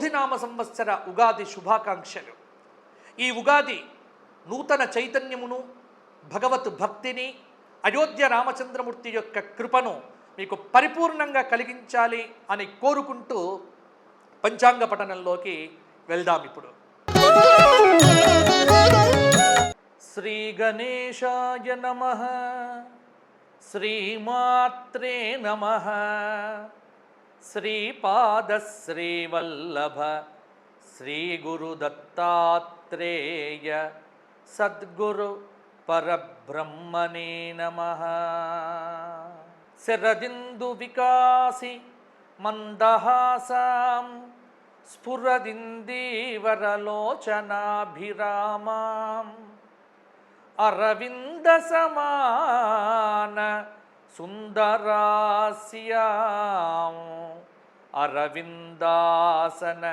క్రోధినామ సంవత్సర ఉగాది శుభాకాంక్షలు. ఈ ఉగాది నూతన చైతన్యమును, భగవత్ భక్తిని, అయోధ్య రామచంద్రమూర్తి యొక్క కృపను మీకు పరిపూర్ణంగా కలిగించాలి అని కోరుకుంటూ పంచాంగ పఠనంలోకి వెళ్దాం. ఇప్పుడు శ్రీ గణేశాయ నమః, శ్రీమాత్రే నమః, శ్రీపాదశ్రీవల్లభ శ్రీ గురుదత్తాత్రేయ సద్గురు పరబ్రహ్మణే నమః. శరదిందు వికాసి మందహాసాం స్ఫురదిందీవరలోచనాభిరామాం అరవింద సమాన సుందరాస్యాం అరవిందాసన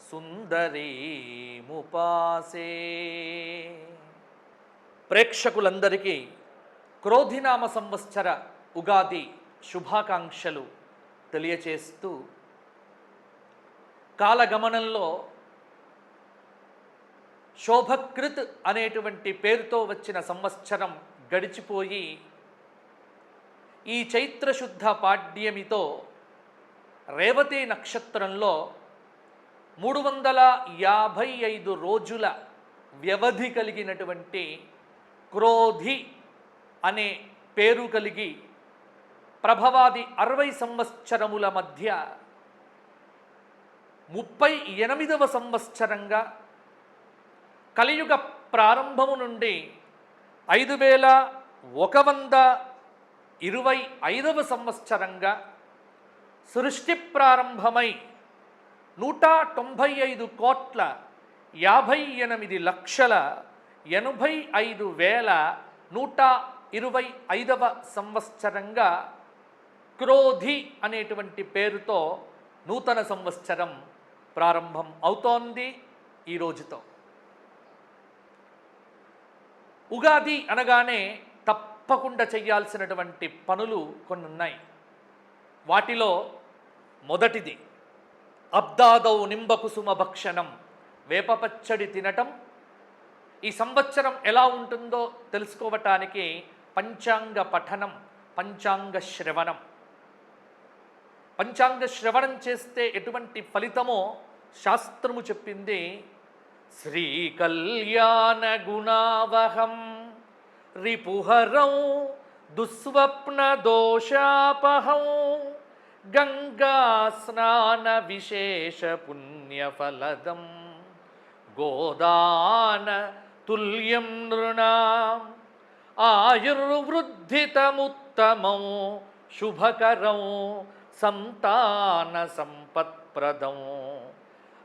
సుందరీముపాసే. ప్రేక్షకులందరికీ క్రోధినామ సంవత్సర ఉగాది శుభాకాంక్షలు తెలియచేస్తూ, కాలగమనంలో శోభకృత్ అనేటువంటి పేరుతో వచ్చిన సంవత్సరం గడిచిపోయి ఈ చైత్రశుద్ధ పాడ్యమితో రేవతి నక్షత్రంలో 355 రోజుల వ్యవధి కలిగినటువంటి క్రోధి అనే పేరు కలిగి ప్రభవాది 60 సంవత్సరముల మధ్య 38వ సంవత్సరంగా కలియుగ ప్రారంభము నుండి 5125వ సంవత్సరంగా సృష్టి ప్రారంభమై 159,58,125వ సంవత్సరంగా క్రోధి అనేటువంటి పేరుతో నూతన సంవత్సరం ప్రారంభం అవుతోంది ఈ రోజుతో. ఉగాది అనగానే తప్పకుండా చేయాల్సినటువంటి పనులు కొన్ని ఉన్నాయి. వాటిలో మొదటిది అబ్దాదౌ నింబకుసుమ భక్షణం, వేపపచ్చడి తినటం. ఈ సంవత్సరం ఎలా ఉంటుందో తెలుసుకోవటానికి పంచాంగ పఠనం, పంచాంగ శ్రవణం. పంచాంగ శ్రవణం చేస్తే ఎటువంటి ఫలితమో శాస్త్రము చెప్పింది. శ్రీ కళ్యాణ గుణావహం రిపుహరం దుస్వప్న దోషాపహం గంగా స్నాన విశేష పుణ్యఫలదం గోదాన తుల్యం నృణాం ఆయుర్వృద్ధితముత్తమం శుభకరం సంతాన సంపత్ప్రదం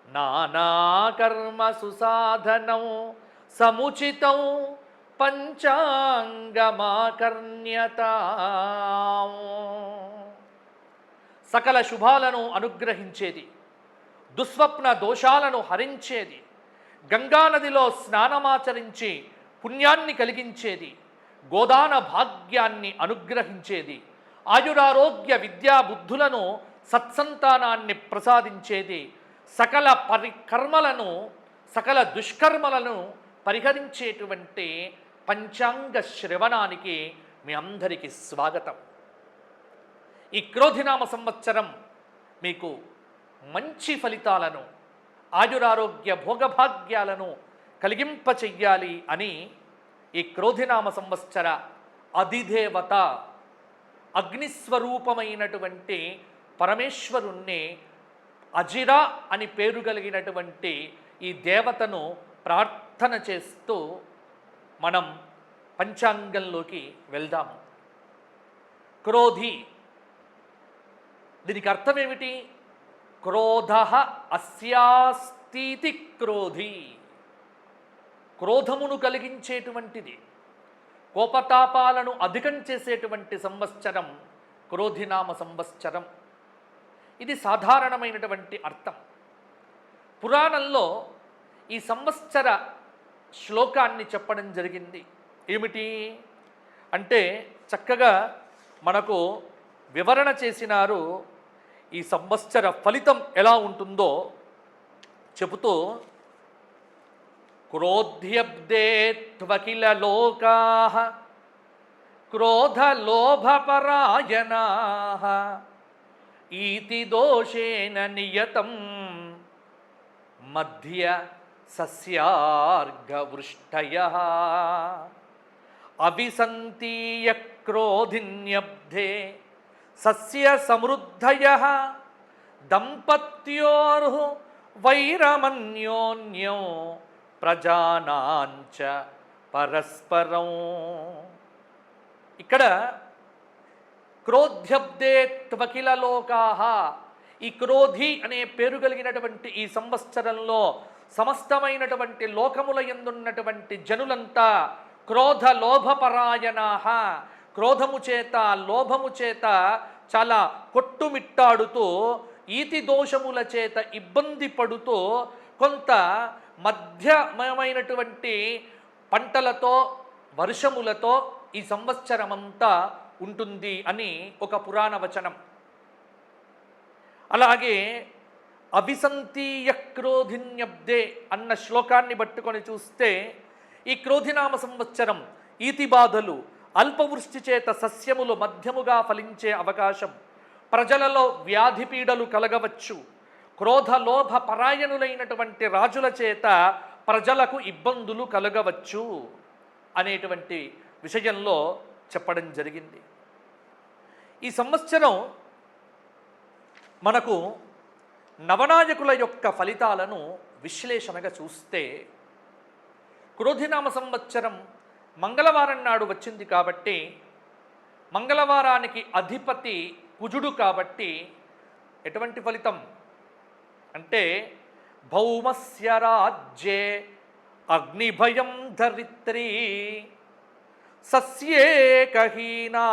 నానాకర్మ సుసాధనం సముచితం పంచాంగమాకర్ణ్యత. సకల శుభాలను అనుగ్రహించేది, దుస్వప్న దోషాలను హరించేది, గంగానదిలో స్నానమాచరించి పుణ్యాన్ని కలిగించేది, గోదాన భాగ్యాన్ని అనుగ్రహించేది, ఆయురారోగ్య విద్యా బుద్ధులను సత్సంతానాన్ని ప్రసాదించేది, సకల పరికర్మలను, సకల దుష్కర్మలను పరిహరించేటువంటి పంచాంగ శ్రవణానికి మీ అందరికీ స్వాగతం. ఈ క్రోధినామ సంవత్సరం మీకు మంచి ఫలితాలను, ఆయురారోగ్య భోగభాగ్యాలను కలిగింపచెయ్యాలి అని ఈ క్రోధినామ సంవత్సర అధిదేవత అగ్నిస్వరూపమైనటువంటి పరమేశ్వరుణ్ణి, అజిరా అని పేరు కలిగినటువంటి ఈ దేవతను ప్రార్థన చేస్తూ మనం పంచాంగంలోకి వెళ్దాము. క్రోధి, దీనికి అర్థం ఏమిటి? క్రోధ అస్యాస్తితి క్రోధి, క్రోధమును కలిగించేటువంటిది, కోపతాపాలను అధికం చేసేటువంటి సంవత్సరం క్రోధినామ సంవత్సరం. ఇది సాధారణమైనటువంటి అర్థం. పురాణంలో ఈ సంవత్సర శ్లోకాన్ని చెప్పడం జరిగింది. ఏమిటి అంటే చక్కగా మనకు వివరణ చేసినారు. ఈ సంవత్సర ఫలితం ఎలా ఉంటుందో చెబుతూ క్రోధ్యబ్దే త్వకిల లోకాః క్రోధలోభపరాయణాః ఈతి దోషేణ నియతం మధ్య సస్యార్ఘవృష్టయః అవిసంతీయ క్రోధిన్యబ్ధే సస్య సమృద్ధయః దంపత్యోర్హు వైరమన్యోన్యో ప్రజానాంచ పరస్పరం. ఇక్కడ క్రోధ్యబ్దే త్వకిల లోకాః, ఈ క్రోధి అనే పేరు కలిగినటువంటి ఈ సంవత్సరంలో సమస్తమైనటువంటి లోకముల యందున్నటువంటి జనులంతా క్రోధ లోభపరాయణాః, క్రోధము చేత లోభము చేత చాలా కొట్టుమిట్టాడుతూ ఈతి దోషముల చేత ఇబ్బంది పడుతూ కొంత మధ్యమైనటువంటి పంటలతో వర్షములతో ఈ సంవత్సరమంతా ఉంటుంది అని ఒక పురాణ వచనం. అలాగే అభిసంతీయ క్రోధిన్యబ్దే అన్న శ్లోకాన్ని పట్టుకొని చూస్తే ఈ క్రోధినామ సంవత్సరం ఈతి బాధలు, అల్పవృష్టి చేత సస్యములు మధ్యముగా ఫలించే అవకాశం, ప్రజలలో వ్యాధి పీడలు కలగవచ్చు, క్రోధ లోభ పరాయణులైనటువంటి రాజుల చేత ప్రజలకు ఇబ్బందులు కలగవచ్చు అనేటువంటి విషయంలో చెప్పడం జరిగింది. ఈ సంవత్సరం మనకు నవనాయకుల యొక్క ఫలితాలను విశ్లేషణగా చూస్తే క్రోధినామ సంవత్సరం మంగళవారం నాడు వచ్చింది కాబట్టి మంగళవారానికి అధిపతి కుజుడు కాబట్టి ఎటువంటి ఫలితం అంటే భౌమస్య రాజ్యే అగ్నిభయం ధరిత్రీ సస్యేకహీనా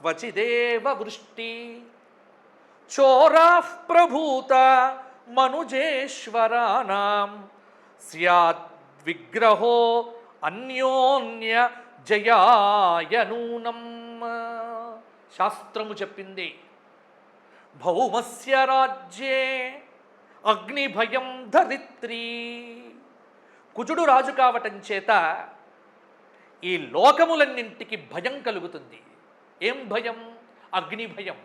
క్వచిదేవ వృష్టి చోరాః ప్రభూత మనుజేశ్వరానాం స్యాద్ విగ్రహో అన్యోన్య జయాయనూనం. శాస్త్రము చెప్పింది భౌమస్య రాజ్యే అగ్నిభయం ధరిత్రీ, కుజుడు రాజు కావటం చేత ఈ లోకములన్నింటికి భయం కలుగుతుంది. ఏం భయం? అగ్ని భయం.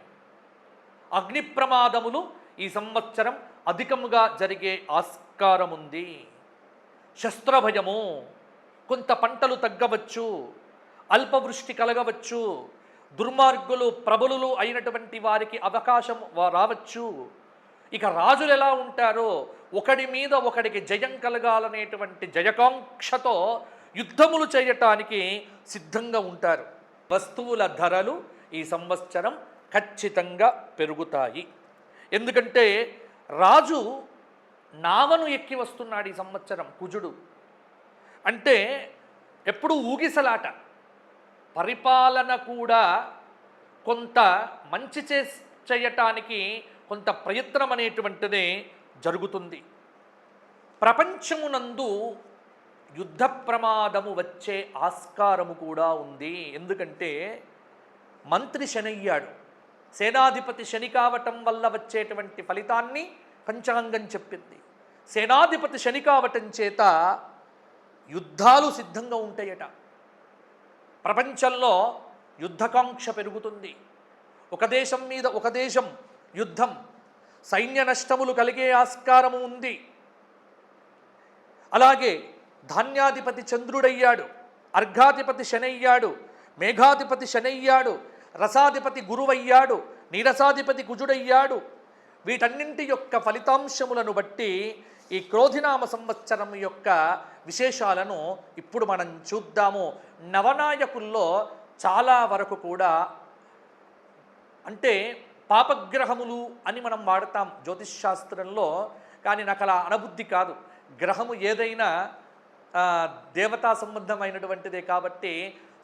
అగ్ని ప్రమాదములు ఈ సంవత్సరం అధికముగా జరిగే ఆస్కారం ఉంది. శస్త్రభయము, కొంత పంటలు తగ్గవచ్చు, అల్పవృష్టి కలగవచ్చు, దుర్మార్గులు ప్రబలులు అయినటువంటి వారికి అవకాశం రావచ్చు. ఇక రాజులు ఎలా ఉంటారో ఒకడి మీద ఒకడికి జయం కలగాలనేటువంటి జయకాంక్షతో యుద్ధములు చేయటానికి సిద్ధంగా ఉంటారు. వస్తువుల ధరలు ఈ సంవత్సరం ఖచ్చితంగా పెరుగుతాయి. ఎందుకంటే రాజు నావను ఎక్కి వస్తున్నాడు ఈ సంవత్సరం కుజుడు. అంటే ఎప్పుడు ఊగిసలాట, పరిపాలన కూడా కొంత మంచి చేయటానికి కొంత ప్రయత్నం అనేటువంటిదే జరుగుతుంది. ప్రపంచమునందు యుద్ధ ప్రమాదము వచ్చే ఆస్కారము కూడా ఉంది. ఎందుకంటే మంత్రి శనయ్యాడు, సేనాధిపతి శని కావటం వల్ల వచ్చేటువంటి ఫలితాన్ని పంచాంగం చెప్పింది. సేనాధిపతి శని కావటం చేత యుద్ధాలు సిద్ధంగా ఉంటాయట. ప్రపంచంలో యుద్ధకాంక్ష పెరుగుతుంది. ఒక దేశం మీద ఒక దేశం యుద్ధం, సైన్య నష్టములు కలిగే ఆస్కారము ఉంది. అలాగే ధాన్యాధిపతి చంద్రుడయ్యాడు, అర్ఘాధిపతి శనయ్యాడు, మేఘాధిపతి శనయ్యాడు, రసాధిపతి గురువయ్యాడు, నీరసాధిపతి కుజుడయ్యాడు. వీటన్నింటి యొక్క ఫలితాంశములను బట్టి ఈ క్రోధినామ సంవత్సరం యొక్క విశేషాలను ఇప్పుడు మనం చూద్దాము. నవనాయకుల్లో చాలా వరకు కూడా అంటే పాపగ్రహములు అని మనం వాడతాం జ్యోతిష్ శాస్త్రంలో, కానీ నాకు అలా అనబుద్ధి కాదు. గ్రహము ఏదైనా దేవతా సంబంధమైనటువంటిదే కాబట్టి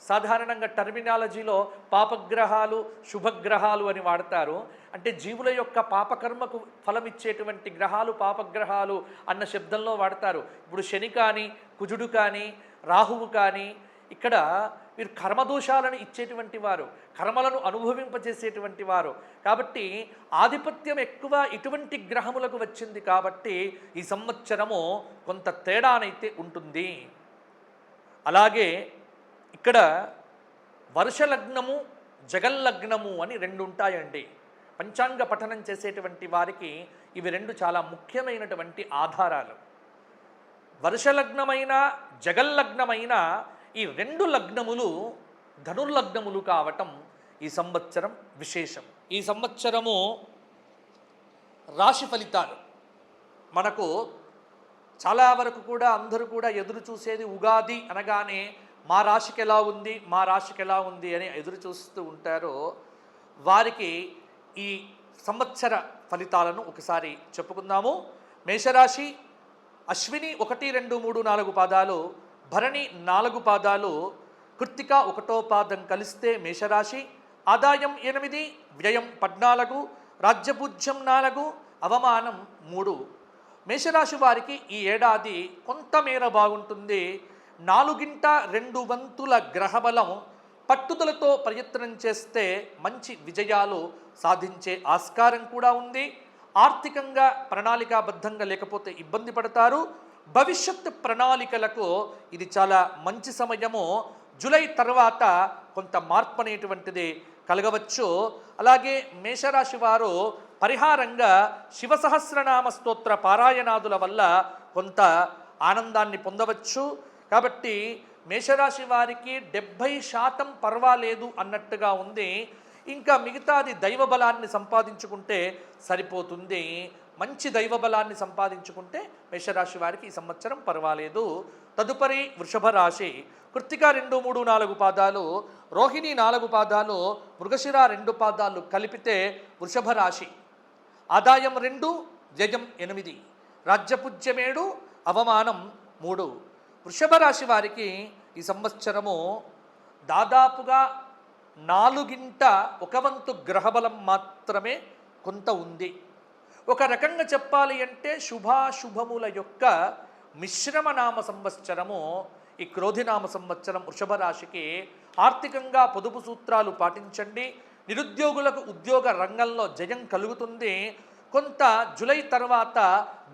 సాధారణంగా టర్మినాలజీలో పాపగ్రహాలు శుభగ్రహాలు అని వాడతారు. అంటే జీవుల యొక్క పాపకర్మకు ఫలమిచ్చేటువంటి గ్రహాలు పాపగ్రహాలు అన్న శబ్దంలో వాడతారు. ఇప్పుడు శని కానీ కుజుడు కానీ రాహువు కానీ ఇక్కడ వీరు కర్మదోషాలను ఇచ్చేటువంటి వారు, కర్మలను అనుభవింపజేసేటువంటి వారు. కాబట్టి ఆధిపత్యం ఎక్కువ ఇటువంటి గ్రహములకు వచ్చింది కాబట్టి ఈ సంవత్సరము కొంత తేడానైతే ఉంటుంది. అలాగే ఇక్కడ వర్షలగ్నము, జగల్లగ్నము అని రెండు ఉంటాయండి. పంచాంగ పఠనం చేసేటువంటి వారికి ఇవి రెండు చాలా ముఖ్యమైనటువంటి ఆధారాలు. వర్షలగ్నమైన జగల్లగ్నమైన ఈ రెండు లగ్నములు ధనుర్లగ్నములు కావటం ఈ సంవత్సరం విశేషం. ఈ సంవత్సరము రాశి ఫలితాలు మనకు చాలా వరకు కూడా అందరూ కూడా ఎదురు చూసేది ఉగాది అనగానే మా రాశికి ఎలా ఉంది, మా రాశికి ఎలా ఉంది అని ఎదురు చూస్తూ ఉంటారో వారికి ఈ సంవత్సర ఫలితాలను ఒకసారి చెప్పుకుందాము. మేషరాశి అశ్విని 1, 2, 3, 4 పాదాలు, భరణి 4 పాదాలు, కృత్తిక 1వ పాదం కలిస్తే మేషరాశి. ఆదాయం 8, వ్యయం 14, రాజ్యపూజ్యం 4, అవమానం 3. మేషరాశి వారికి ఈ ఏడాది కొంతమేర బాగుంటుంది. 4/2 గ్రహబలం పట్టుదలతో ప్రయత్నం చేస్తే మంచి విజయాలు సాధించే ఆస్కారం కూడా ఉంది. ఆర్థికంగా ప్రణాళికాబద్ధంగా లేకపోతే ఇబ్బంది పడతారు. భవిష్యత్ ప్రణాళికలకు ఇది చాలా మంచి సమయము. జూలై తర్వాత కొంత మార్పు అనేటువంటిది కలగవచ్చు. అలాగే మేషరాశి వారు పరిహారంగా శివ సహస్రనామ స్తోత్ర పారాయణాదుల వల్ల కొంత ఆనందాన్ని పొందవచ్చు. కాబట్టి మేషరాశి వారికి 70% పర్వాలేదు అన్నట్టుగా ఉంది. ఇంకా మిగతాది దైవ బలాన్ని సంపాదించుకుంటే సరిపోతుంది. మంచి దైవ బలాన్ని సంపాదించుకుంటే మేషరాశి వారికి ఈ సంవత్సరం పర్వాలేదు. తదుపరి వృషభ రాశి. కృత్తిక 2, 3, 4 పాదాలు, రోహిణి 4 పాదాలు, మృగశిర 2 పాదాలు కలిపితే వృషభ రాశి. ఆదాయం 2, వ్యయం 8, రాజ్యపూజ్యం 7, అవమానం 3. వృషభ రాశి వారికి ఈ సంవత్సరము దాదాపుగా 4/1 గ్రహబలం మాత్రమే కొంత ఉంది. ఒక రకంగా చెప్పాలి అంటే శుభాశుభముల యొక్క మిశ్రమ నామ సంవత్సరము ఈ క్రోధినామ సంవత్సరం వృషభ రాశికి. ఆర్థికంగా పొదుపు సూత్రాలు పాటించండి. నిరుద్యోగులకు ఉద్యోగ రంగంలో జయం కలుగుతుంది. కొంత జూలై తర్వాత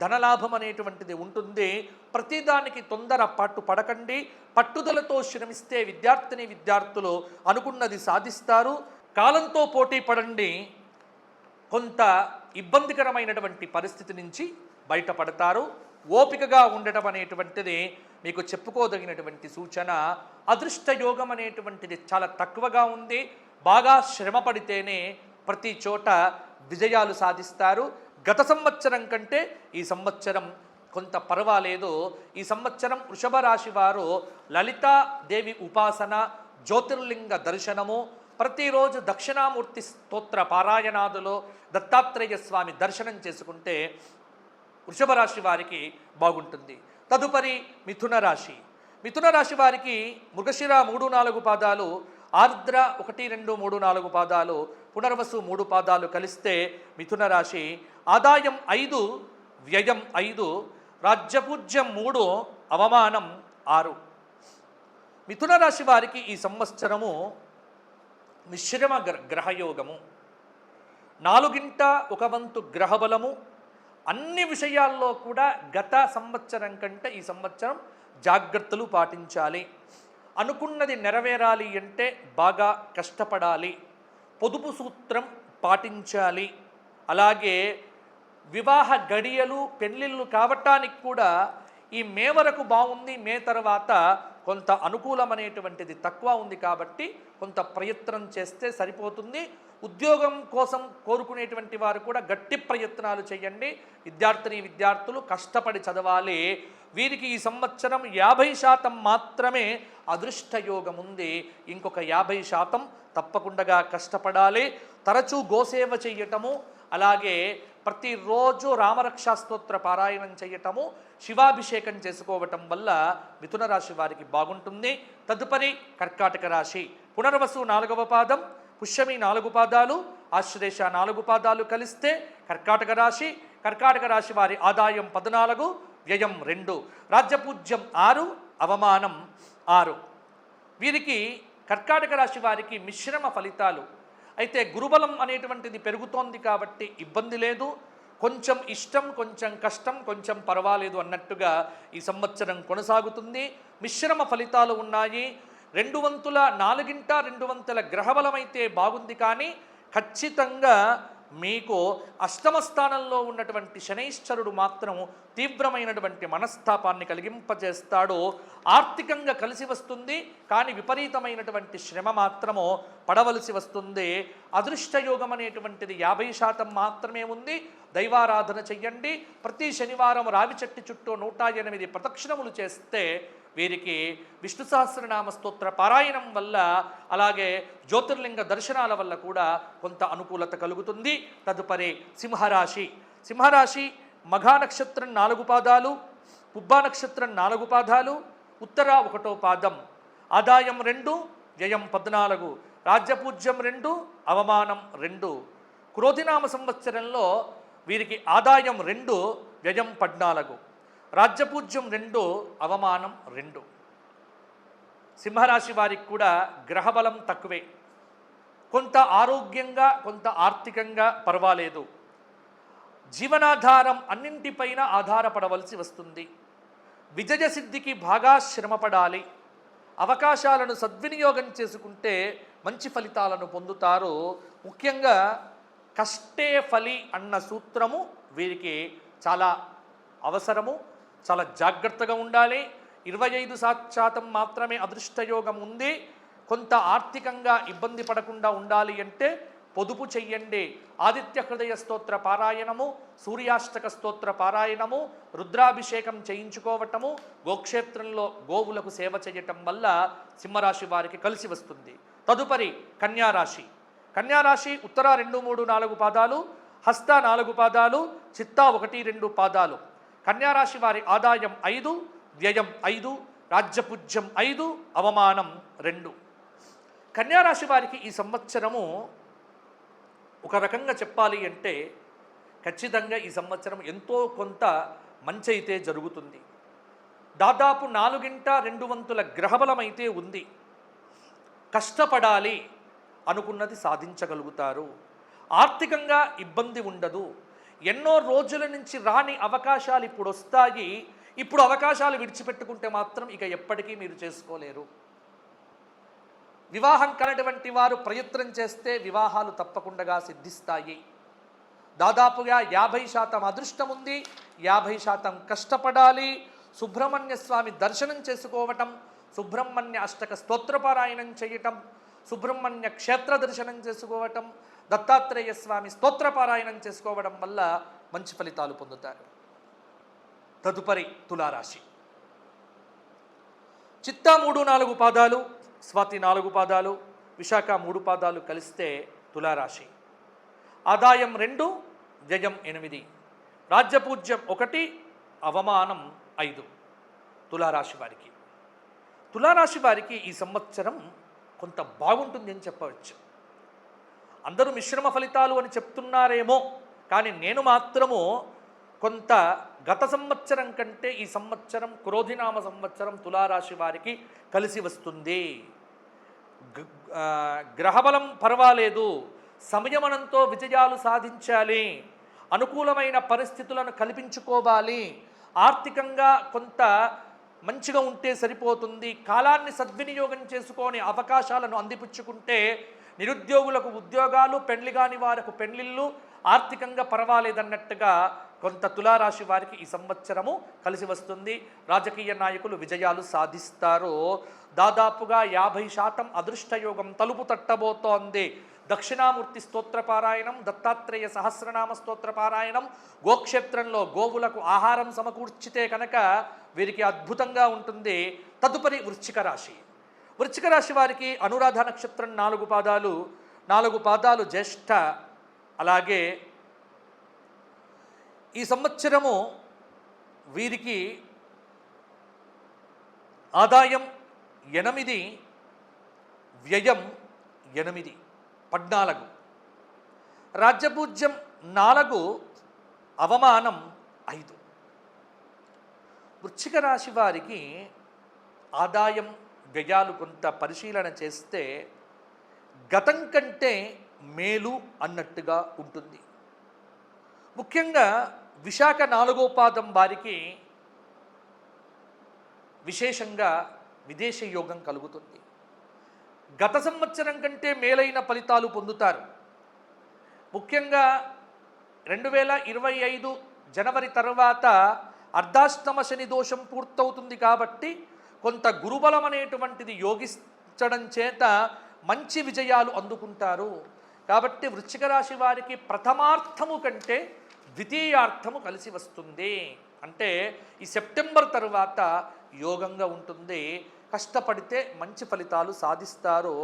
ధనలాభం అనేటువంటిది ఉంటుంది. ప్రతిదానికి తొందర పడకండి. పట్టుదలతో శ్రమిస్తే విద్యార్థులు అనుకున్నది సాధిస్తారు. కాలంతో పోటీ పడండి. కొంత ఇబ్బందికరమైనటువంటి పరిస్థితి నుంచి బయటపడతారు. ఓపికగా ఉండటం అనేటువంటిది మీకు చెప్పుకోదగినటువంటి సూచన. అదృష్టయోగం అనేటువంటిది చాలా తక్కువగా ఉంది. బాగా శ్రమ పడితేనే ప్రతి చోట విజయాలు సాధిస్తారు. గత సంవత్సరం కంటే ఈ సంవత్సరం కొంత పర్వాలేదు. ఈ సంవత్సరం వృషభ రాశి వారు లలితాదేవి ఉపాసన, జ్యోతిర్లింగ దర్శనము, ప్రతిరోజు దక్షిణామూర్తి స్తోత్ర పారాయణాదులో దత్తాత్రేయ స్వామి దర్శనం చేసుకుంటే వృషభ రాశి వారికి బాగుంటుంది. తదుపరి మిథున రాశి. మిథున రాశి వారికి మృగశిర 3, 4 పాదాలు, ఆర్ద్ర 1, 2, 3, 4 పాదాలు, పునర్వసు 3 పాదాలు కలిస్తే మిథున రాశి. ఆదాయం 5, వ్యయం 5, రాజ్యపూజ్యం 3, అవమానం 6. మిథున రాశి వారికి ఈ సంవత్సరము మిశ్రమ గ్రహయోగము, 4/1 గ్రహబలము. అన్ని విషయాల్లో కూడా గత సంవత్సరం కంటే ఈ సంవత్సరం జాగ్రత్తలు పాటించాలి. అనుకున్నది నెరవేరాలి అంటే బాగా కష్టపడాలి. పొదుపు సూత్రం పాటించాలి. అలాగే వివాహ గడియలు, పెళ్ళిళ్ళు కావటానికి కూడా ఈ మే వరకు బాగుంది. మే తర్వాత కొంత అనుకూలమనేటువంటిది తక్కువ ఉంది కాబట్టి కొంత ప్రయత్నం చేస్తే సరిపోతుంది. ఉద్యోగం కోసం కోరుకునేటువంటి వారు కూడా గట్టి ప్రయత్నాలు చేయండి. విద్యార్థులు కష్టపడి చదవాలి. వీరికి ఈ సంవత్సరం 50% మాత్రమే అదృష్టయోగం ఉంది. ఇంకొక 50% తప్పకుండా కష్టపడాలి. తరచూ గోసేవ చేయటము, అలాగే ప్రతిరోజు రామరక్షా స్తోత్ర పారాయణం చేయటము, శివాభిషేకం చేసుకోవటం వల్ల మిథున రాశి వారికి బాగుంటుంది. తదుపరి కర్కాటక రాశి. పునర్వసు 4వ పాదం, పుష్యమి 4 పాదాలు, ఆశ్లేష 4 పాదాలు కలిస్తే కర్కాటక రాశి. కర్కాటక రాశి వారి ఆదాయం 14, వ్యయం 2, రాజ్యపూజ్యం 6, అవమానం 6. వీరికి కర్కాటక రాశి వారికి మిశ్రమ ఫలితాలు. అయితే గురుబలం అనేటువంటిది పెరుగుతోంది కాబట్టి ఇబ్బంది లేదు. కొంచెం ఇష్టం, కొంచెం కష్టం, కొంచెం పర్వాలేదు అన్నట్టుగా ఈ సంవత్సరం కొనసాగుతుంది. మిశ్రమ ఫలితాలు ఉన్నాయి. 2 వంతుల 2 వంతుల గ్రహబలం అయితే బాగుంది, కానీ ఖచ్చితంగా మీకు అష్టమ స్థానంలో ఉన్నటువంటి శనైశ్చరుడు మాత్రం తీవ్రమైనటువంటి మనస్తాపాన్ని కలిగింపజేస్తాడు. ఆర్థికంగా కలిసి వస్తుంది, కానీ విపరీతమైనటువంటి శ్రమ మాత్రము పడవలసి వస్తుంది. అదృష్టయోగం అనేటువంటిది 50% మాత్రమే ఉంది. దైవారాధన చెయ్యండి. ప్రతి శనివారం రావి చెట్టు చుట్టూ 108 ప్రదక్షిణములు చేస్తే వీరికి విష్ణు సహస్రనామ స్తోత్ర పారాయణం వల్ల, అలాగే జ్యోతిర్లింగ దర్శనాల వల్ల కూడా కొంత అనుకూలత కలుగుతుంది. తదుపరి సింహరాశి. సింహరాశి మఘా నక్షత్రం 4 పాదాలు, పుబ్బా నక్షత్రం 4 పాదాలు, ఉత్తర 1వ పాదం. ఆదాయం 2, వ్యయం 14, రాజ్యపూజ్యం 2, అవమానం 2. క్రోధినామ సంవత్సరంలో వీరికి ఆదాయం 2, వ్యయం 14, రాజ్యపూజ్యం 2, అవమానం 2. సింహరాశి వారికి కూడా గ్రహబలం తక్కువే. కొంత ఆరోగ్యంగా, కొంత ఆర్థికంగా పర్వాలేదు. జీవనాధారం అన్నింటిపైన ఆధారపడవలసి వస్తుంది. విజయ సిద్ధికి బాగా శ్రమపడాలి. అవకాశాలను సద్వినియోగం చేసుకుంటే మంచి ఫలితాలను పొందుతారు. ముఖ్యంగా కష్టే ఫలి అన్న సూత్రము వీరికి చాలా అవసరము. చాలా జాగ్రత్తగా ఉండాలి. 25% మాత్రమే అదృష్టయోగం ఉంది. కొంత ఆర్థికంగా ఇబ్బంది పడకుండా ఉండాలి అంటే పొదుపు చెయ్యండి. ఆదిత్య హృదయ స్తోత్ర పారాయణము, సూర్యాష్టక స్తోత్ర పారాయణము, రుద్రాభిషేకం చేయించుకోవటము, గోక్షేత్రంలో గోవులకు సేవ చేయటం వల్ల సింహరాశి వారికి కలిసి వస్తుంది. తదుపరి కన్యారాశి. కన్యారాశి ఉత్తర 2, 3, 4 పాదాలు, హస్త 4 పాదాలు, చిత్తా 1, 2 పాదాలు. కన్యారాశి వారి ఆదాయం 5, వ్యయం 5, రాజ్యపూజ్యం 5, అవమానం 2. కన్యారాశి వారికి ఈ సంవత్సరము ఒక రకంగా చెప్పాలి అంటే ఖచ్చితంగా ఈ సంవత్సరం ఎంతో కొంత మంచి అయితే జరుగుతుంది. దాదాపు 4 వంతుల గ్రహబలం అయితే ఉంది. కష్టపడాలి, అనుకున్నది సాధించగలుగుతారు. ఆర్థికంగా ఇబ్బంది ఉండదు. ఎన్నో రోజుల నుంచి రాని అవకాశాలు ఇప్పుడు వస్తాయి. ఇప్పుడు అవకాశాలు విడిచిపెట్టుకుంటే మాత్రం ఇక ఎప్పటికీ మీరు చేసుకోలేరు. వివాహం కానటువంటి వారు ప్రయత్నం చేస్తే వివాహాలు తప్పకుండా సిద్ధిస్తాయి. దాదాపుగా 50% అదృష్టం ఉంది, 50% కష్టపడాలి. సుబ్రహ్మణ్య స్వామి దర్శనం చేసుకోవటం, సుబ్రహ్మణ్య అష్టక స్తోత్రపారాయణం చేయటం, సుబ్రహ్మణ్య క్షేత్ర దర్శనం చేసుకోవటం, దత్తాత్రేయ స్వామి స్తోత్రపారాయణం చేసుకోవడం వల్ల మంచి ఫలితాలు పొందుతారు. తదుపరి తులారాశి. చిత్తా 3, 4 పాదాలు, స్వాతి 4 పాదాలు, విశాఖ 3 పాదాలు కలిస్తే తులారాశి. ఆదాయం 2, వ్యయం 8, రాజ్యపూజ్యం 1, అవమానం 5. తులారాశి వారికి. తులారాశి వారికి ఈ సంవత్సరం కొంత బాగుంటుంది అని చెప్పవచ్చు. అందరూ మిశ్రమ ఫలితాలు అని చెప్తున్నారేమో, కానీ నేను మాత్రము కొంత గత సంవత్సరం కంటే ఈ సంవత్సరం క్రోధినామ సంవత్సరం తులారాశి వారికి కలిసి వస్తుంది. గ్రహబలం పర్వాలేదు, సంయమనంతో విజయాలు సాధించాలి, అనుకూలమైన పరిస్థితులను కల్పించుకోవాలి. ఆర్థికంగా కొంత మంచిగా ఉంటే సరిపోతుంది. కాలాన్ని సద్వినియోగం చేసుకొని అవకాశాలను అందిపుచ్చుకుంటే నిరుద్యోగులకు ఉద్యోగాలు, పెళ్లి కాని వారికి పెళ్లిళ్ళు, ఆర్థికంగా పర్వాలేదన్నట్టుగా కొంత తులారాశి వారికి ఈ సంవత్సరము కలిసి వస్తుంది. రాజకీయ నాయకులు విజయాలు సాధిస్తారు. దాదాపుగా 50% అదృష్టయోగం తలుపు తట్టబోతోంది. దక్షిణామూర్తి స్తోత్రపారాయణం, దత్తాత్రేయ సహస్రనామ స్తోత్రపారాయణం, గోక్షేత్రంలో గోవులకు ఆహారం సమకూర్చితే కనుక వీరికి అద్భుతంగా ఉంటుంది. తదుపరి వృశ్చిక రాశి. వృశ్చిక రాశి వారికి అనురాధ నక్షత్రం 4 పాదాలు, 4 పాదాలు జ్యేష్ఠ. అలాగే ఈ సంవత్సరము వీరికి ఆదాయం 8, వ్యయం 8, 14, రాజ్యపూజ్యం 4, అవమానం 5. వృశ్చిక రాశి వారికి ఆదాయం వ్యయాలు కొంత పరిశీలన చేస్తే గతం కంటే మేలు అన్నట్టుగా ఉంటుంది. ముఖ్యంగా విశాఖ 4వ పాదం వారికి విశేషంగా విదేశీ యోగం కలుగుతుంది. గత సంవత్సరం కంటే మేలైన ఫలితాలు పొందుతారు. ముఖ్యంగా 2025 జనవరి తర్వాత అర్ధాష్టమ శని దోషం పూర్తవుతుంది కాబట్టి కొంత గురుబలం అనేటువంటిది యోగించడం చేత మంచి విజయాలు అందుకుంటారు. కాబట్టి వృశ్చిక రాశి వారికి ప్రథమార్థము కంటే ద్వితీయార్థము కలిసి వస్తుంది. అంటే ఈ సెప్టెంబర్ తర్వాత యోగంగా ఉంటుంది. కష్టపడితే మంచి ఫలితాలు సాధిస్తారు.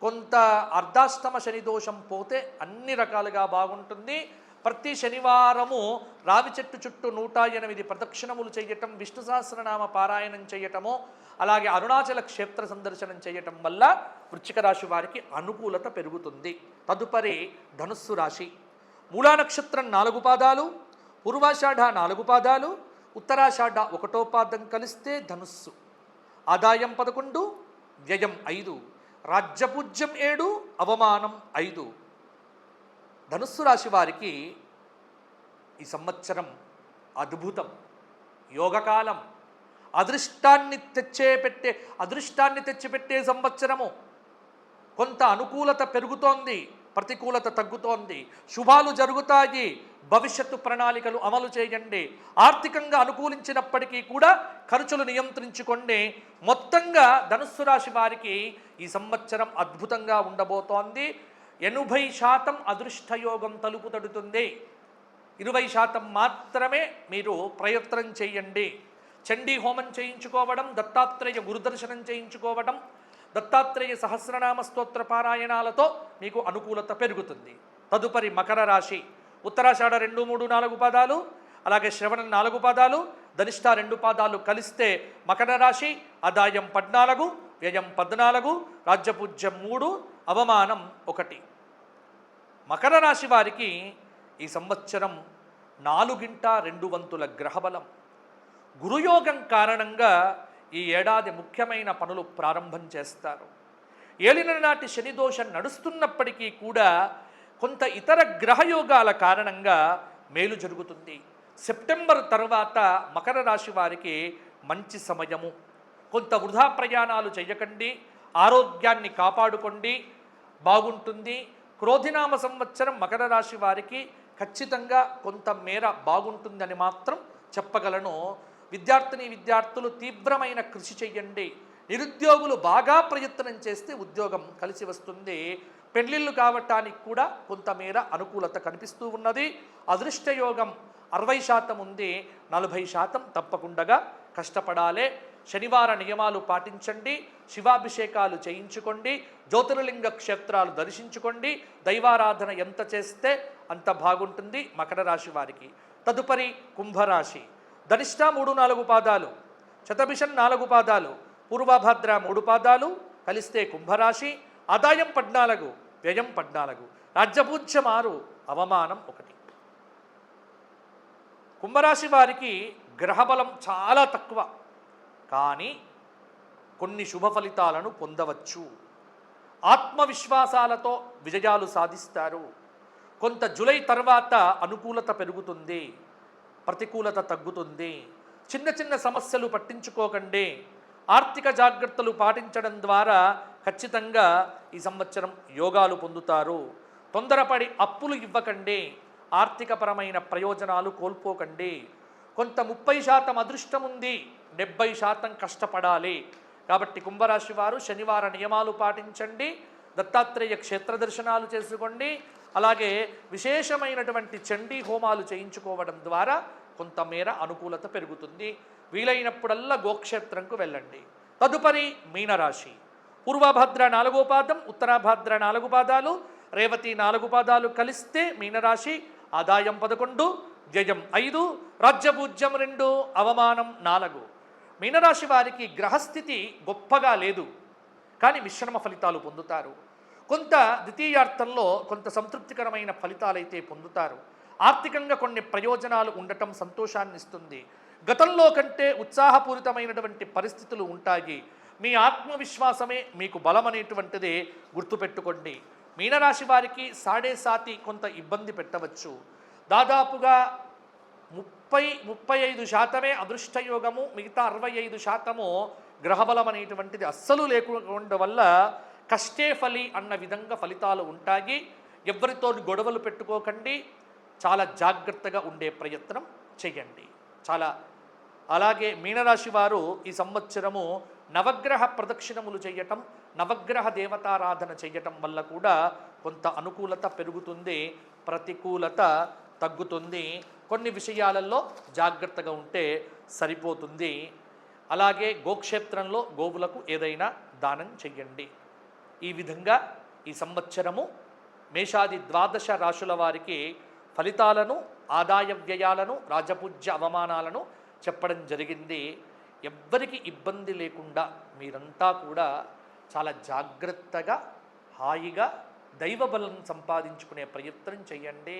కొంత అర్ధాష్టమ శని దోషం పోతే అన్ని రకాలుగా బాగుంటుంది. ప్రతి శనివారము రావి చెట్టు చుట్టూ 108 ప్రదక్షిణములు చేయటం, విష్ణు సహస్రనామ పారాయణం చేయటము, అలాగే అరుణాచల క్షేత్ర సందర్శనం చేయటం వల్ల వృశ్చిక రాశి వారికి అనుకూలత పెరుగుతుంది. తదుపరి ధనుస్సు రాశి. మూలా నక్షత్రం 4 పాదాలు, పూర్వాషాఢ 4 పాదాలు, ఉత్తరాషాఢ 1వ పాదం కలిస్తే ధనుస్సు. ఆదాయం 11, వ్యయం 5, రాజ్యపూజ్యం 7, అవమానం 5. ధనుస్సు రాశి వారికి ఈ సంవత్సరం అద్భుతం, యోగకాలం, అదృష్టాన్ని తెచ్చిపెట్టే సంవత్సరము. కొంత అనుకూలత పెరుగుతోంది, ప్రతికూలత తగ్గుతోంది, శుభాలు జరుగుతాయి. భవిష్యత్తు ప్రణాళికలు అమలు చేయండి. ఆర్థికంగా అనుకూలించినప్పటికీ కూడా ఖర్చులు నియంత్రించుకోండి. మొత్తంగా ధనుస్సు రాశి వారికి ఈ సంవత్సరం అద్భుతంగా ఉండబోతోంది. 80% అదృష్టయోగం తలుపు తడుతుంది. 20% మాత్రమే మీరు ప్రయత్నం చేయండి. చండీ హోమం చేయించుకోవడం, దత్తాత్రేయ గురుదర్శనం చేయించుకోవడం, దత్తాత్రేయ సహస్రనామ స్తోత్ర పారాయణాలతో మీకు అనుకూలత పెరుగుతుంది. తదుపరి మకర రాశి. ఉత్తరాషాఢ 2, 3, 4 పాదాలు, అలాగే శ్రవణం 4 పాదాలు, ధనిష్ట 2 పాదాలు కలిస్తే మకర రాశి. ఆదాయం 14, వ్యయం 14, రాజ్యపూజ్యం 3, అవమానం 1. మకర రాశి వారికి ఈ సంవత్సరం 4/2 గ్రహబలం. గురుయోగం కారణంగా ఈ ఏడాది ముఖ్యమైన పనులు ప్రారంభం చేస్తారు. ఏలిన నాటి శని దోషం నడుస్తున్నప్పటికీ కూడా కొంత ఇతర గ్రహయోగాల కారణంగా మేలు జరుగుతుంది. సెప్టెంబర్ తర్వాత మకర రాశి వారికి మంచి సమయము. కొంత వృధా ప్రయాణాలు చేయకండి, ఆరోగ్యాన్ని కాపాడుకోండి, బాగుంటుంది. క్రోధినామ సంవత్సరం మకర రాశి వారికి ఖచ్చితంగా కొంత మేర బాగుంటుందని మాత్రం చెప్పగలను. విద్యార్థులు తీవ్రమైన కృషి చేయండి. నిరుద్యోగులు బాగా ప్రయత్నం చేస్తే ఉద్యోగం కలిసి వస్తుంది. పెళ్లిళ్ళు కావటానికి కూడా కొంతమేర అనుకూలత కనిపిస్తూ ఉన్నది. అదృష్టయోగం 60% ఉంది, 40% తప్పకుండా కష్టపడాలి. శనివార నియమాలు పాటించండి, శివాభిషేకాలు చేయించుకోండి, జ్యోతిర్లింగ క్షేత్రాలు దర్శించుకోండి. దైవారాధన ఎంత చేస్తే అంత బాగుంటుంది మకర రాశి వారికి. తదుపరి కుంభరాశి. ధనిష్ట 3, 4 పాదాలు, శతభిషం 4 పాదాలు, పూర్వభద్ర 3 పాదాలు కలిస్తే కుంభరాశి. ఆదాయం 14, వ్యయం 14, రాజ్యపూజ్యం 6, అవమానం 1. కుంభరాశి వారికి గ్రహబలం చాలా తక్కువ, కానీ కొన్ని శుభ ఫలితాలను పొందవచ్చు. ఆత్మవిశ్వాసాలతో విజయాలు సాధిస్తారు. కొంత జూలై తర్వాత అనుకూలత పెరుగుతుంది, ప్రతికూలత తగ్గుతుంది. చిన్న చిన్న సమస్యలు పట్టించుకోకండి. ఆర్థిక జాగ్రత్తలు పాటించడం ద్వారా ఖచ్చితంగా ఈ సంవత్సరం యోగాలు పొందుతారు. తొందరపడి అప్పులు ఇవ్వకండి, ఆర్థికపరమైన ప్రయోజనాలు కోల్పోకండి. కొంత 30% అదృష్టం ఉంది, 70% కష్టపడాలి. కాబట్టి కుంభరాశి వారు శనివార నియమాలు పాటించండి, దత్తాత్రేయ క్షేత్ర దర్శనాలు చేసుకోండి, అలాగే విశేషమైనటువంటి చండీ హోమాలు చేయించుకోవడం ద్వారా కొంతమేర అనుకూలత పెరుగుతుంది. వీలైనప్పుడల్లా గోక్షేత్రంకు వెళ్ళండి. తదుపరి మీనరాశి. పూర్వభద్ర 4వ పాదం, ఉత్తరాభద్ర 4 పాదాలు, రేవతి 4 పాదాలు కలిస్తే మీనరాశి. ఆదాయం 11, వ్యయం 5, రాజ్యపూజ్యం 2, అవమానం 4. మీనరాశి వారికి గ్రహస్థితి గొప్పగా లేదు, కానీ మిశ్రమ ఫలితాలు పొందుతారు. కొంత ద్వితీయార్థంలో కొంత సంతృప్తికరమైన ఫలితాలైతే పొందుతారు. ఆర్థికంగా కొన్ని ప్రయోజనాలు ఉండటం సంతోషాన్ని ఇస్తుంది. గతంలో కంటే ఉత్సాహపూరితమైనటువంటి పరిస్థితులు ఉంటాయి. మీ ఆత్మవిశ్వాసమే మీకు బలం అనేటువంటిది గుర్తుపెట్టుకోండి. మీనరాశి వారికి 7.5 కొంత ఇబ్బంది పెట్టవచ్చు. దాదాపుగా 35% అదృష్టయోగము, మిగతా 65% గ్రహబలం అనేటువంటిది అస్సలు లేకుండా వల్ల కష్టే ఫలి అన్న విధంగా ఫలితాలు ఉంటాయి. ఎవరితో గొడవలు పెట్టుకోకండి, చాలా జాగ్రత్తగా ఉండే ప్రయత్నం చేయండి. అలాగే మీనరాశి వారు ఈ సంవత్సరము నవగ్రహ ప్రదక్షిణములు చేయటం, నవగ్రహ దేవతారాధన చేయటం వల్ల కూడా కొంత అనుకూలత పెరుగుతుంది, ప్రతికూలత తగ్గుతుంది. కొన్ని విషయాలలో జాగ్రత్తగా ఉంటే సరిపోతుంది. అలాగే గోక్షేత్రంలో గోవులకు ఏదైనా దానం చెయ్యండి. ఈ విధంగా ఈ సంవత్సరము మేషాది 12 రాశుల వారికి ఫలితాలను, ఆదాయ వ్యయాలను, రాజపూజ్య అవమానాలను చెప్పడం జరిగింది. ఎవ్వరికి ఇబ్బంది లేకుండా మీరంతా కూడా చాలా జాగ్రత్తగా, హాయిగా దైవబలం సంపాదించుకునే ప్రయత్నం చేయండి.